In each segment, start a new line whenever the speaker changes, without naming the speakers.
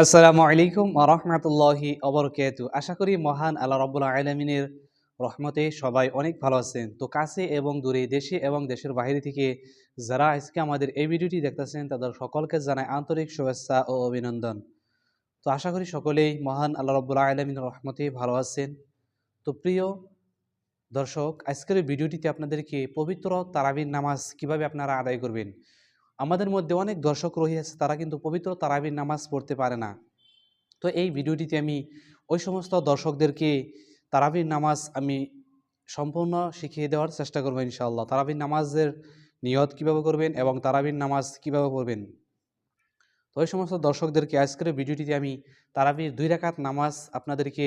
আসসালামু আলাইকুম ওয়া রাহমাতুল্লাহি ওয়া বারাকাতুহু। আশা করি মহান আল্লাহ রাব্বুল আলামিনের রহমতে সবাই অনেক ভালো আছেন। তো কাছে এবং দূরে, দেশে এবং দেশের বাইরে থেকে যারা আজকে আমাদের এই ভিডিওটি দেখতেছেন তাদের সকলকে জানাই আন্তরিক শুভেচ্ছা ও অভিনন্দন। তো আশা করি সকলেই মহান আল্লাহ রাব্বুল আলামিনের রহমতে ভালো আছেন। তো প্রিয় দর্শক, আজকের এই ভিডিওটিতে আপনাদেরকে পবিত্র তারাবির নামাজ কিভাবে আপনারা আদায় করবেন। আমাদের মধ্যে অনেক দর্শক রহিয়াছে, তারা কিন্তু পবিত্র তারাবির নামাজ পড়তে পারে না। তো এই ভিডিওটিতে আমি ওই সমস্ত দর্শকদেরকে তারাবির নামাজ আমি সম্পূর্ণ শিখিয়ে দেওয়ার চেষ্টা করবো ইনশাআল্লাহ। তারাবির নামাজের নিয়ত কিভাবে করবেন এবং তারাবির নামাজ কিভাবে পড়বেন। তো ওই সমস্ত দর্শকদেরকে আজকের ভিডিওটিতে আমি তারাবির 2 রাকাত নামাজ আপনাদেরকে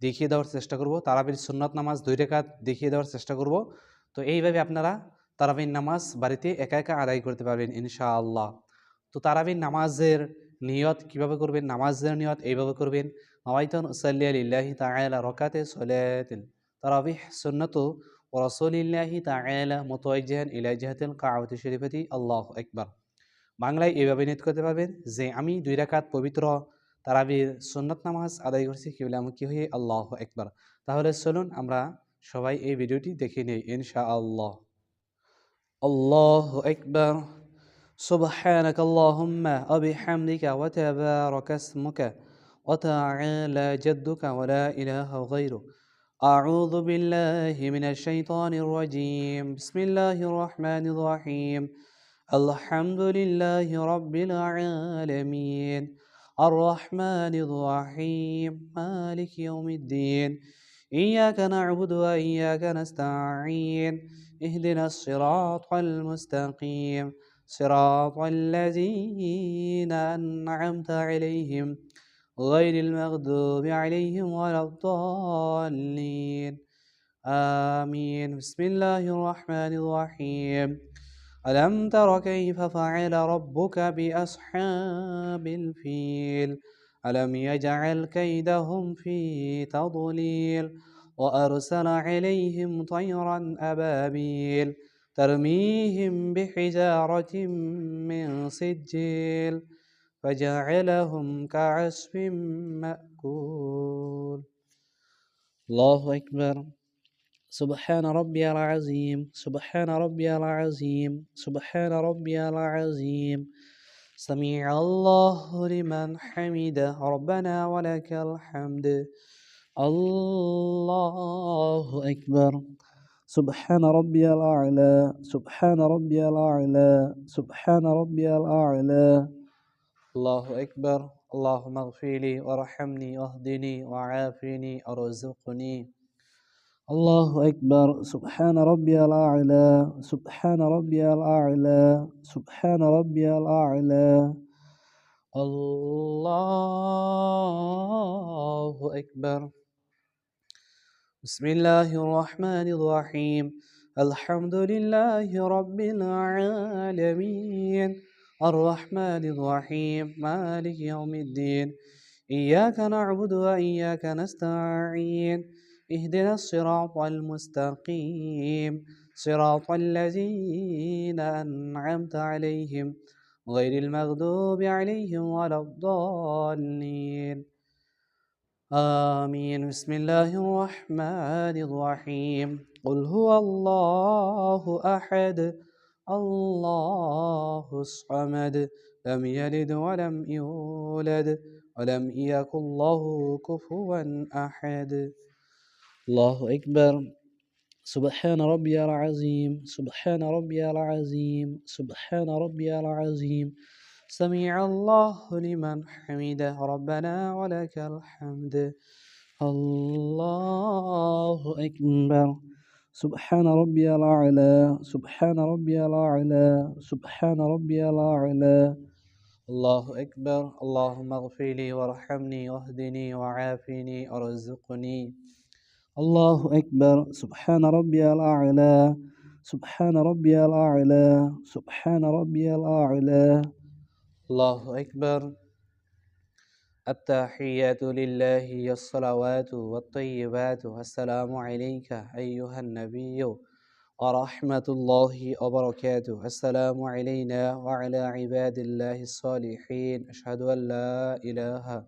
দেখিয়ে দেওয়ার চেষ্টা করব। তারাবির সুন্নত নামাজ 2 রাকাত দেখিয়ে দেওয়ার চেষ্টা করব। তো এইভাবে আপনারা তারাবির নামাজ বাড়িতে একা একা আদায় করতে পারবেন ইনশাআল্লাহ। তো তারাবির নামাজের নিয়ত কিভাবে করবেন, নামাজের নিয়ত এইভাবে করবেন। নাওয়াইতুন উসাল্লি লিল্লাহি তাআলা রাকাতে সলাতিল তারাবিহ সুন্নাতু ওয়া রাসূলিল্লাহি তাআলা মুতাওয়াজ্জিহান ইলা জিহাতিল কাবাতি শরীফাতি আল্লাহু আকবার। বাংলায় এইভাবে নিয়ত করতে পারবেন যে আমি 2 রাকাত পবিত্র তারাবির সুন্নাত নামাজ আদায় করছি কিবলামুখী হয়ে আল্লাহু আকবার। তাহলে চলুন আমরা সবাই এই ভিডিওটি দেখে নেই ইনশাআল্লাহ। আল্লাহু আকবার। سبحانك اللهم وبحمدك وتبارك اسمك وتعالى جدك ولا إله غيرك. أعوذ بالله من الشيطان الرجيم. بسم الله الرحمن الرحيم. الحمد لله رب العالمين الرحمن الرحيم مالك يوم الدين. إياك نعبد وإياك نستعين. اهدنا الصراط المستقيم صراط الذين أنعمت عليهم غير المغضوب عليهم ولا الضالين آمين. بسم الله الرحمن الرحيم. ألم تر كيف فعل ربك بأصحاب الفيل ألم يجعل كيدهم في تضليل وأرسل عليهم طيرا أبابيل ترميهم بحجارة من سجيل فجعلهم كعصف مأكول. الله أكبر. سبحان ربي العظيم سبحان ربي العظيم سبحان ربي العظيم. سمع الله لمن حمده ربنا ولك الحمد. الله أكبر. سبحان ربي الأعلى سبحان ربي الأعلى سبحان ربي الأعلى. الله أكبر. اللهم اغفر لي وارحمني واهدني وعافني وارزقني. الله أكبر. سبحان ربي الأعلى سبحان ربي الأعلى سبحان ربي الأعلى. الله أكبر. بسم الله الرحمن الرحيم. الحمد لله رب العالمين الرحمن الرحيم مالك يوم الدين. إياك نعبد وإياك نستعين. اهدنا الصراط المستقيم صراط الذين أنعمت عليهم غير المغضوب عليهم ولا الضالين آمين. بسم الله الرحمن الرحيم. قل هو الله أحد الله الصمد لم يلد ولم يولد ولم يكن له كفوا أحد. الله أكبر. سبحان ربي العظيم سبحان ربي العظيم سبحان ربي العظيم. سمع الله لمن حمده ربنا ولك الحمد. الله أكبر. سبحان ربي الأعلى سبحان ربي الأعلى سبحان ربي الأعلى. الله أكبر. اللهم اغفر لي وارحمني واهدني وعافني وارزقني. الله أكبر. سبحان ربي الأعلى سبحان ربي الأعلى سبحان ربي الأعلى. الله أكبر. التحيات لله الصلوات والطيبات. السلام عليك أيها النبي ورحمة الله وبركاته. السلام علينا وعلى عباد الله الصالحين. أشهد أن لا إله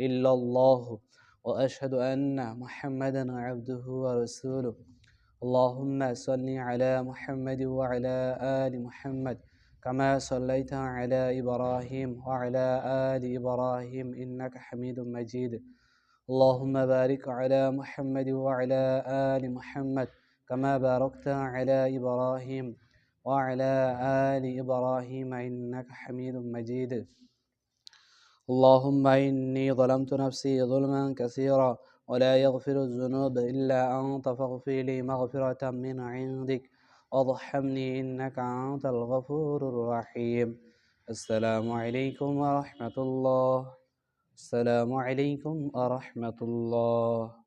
إلا الله وأشهد أن محمدا عبده ورسوله. اللهم صل على محمد وعلى آل محمد كما صليت على إبراهيم وعلى آل إبراهيم إنك حميد مجيد. اللهم بارك على محمد وعلى آل محمد كما باركت على إبراهيم وعلى آل إبراهيم إنك حميد مجيد. اللهم إني ظلمت نفسي ظلما كثيرا ولا يغفر الذنوب إلا أنت فاغفر لي مغفرة من عندك وارحمني إنك أنت الغفور الرحيم. السلام عليكم ورحمة الله. السلام عليكم ورحمة الله.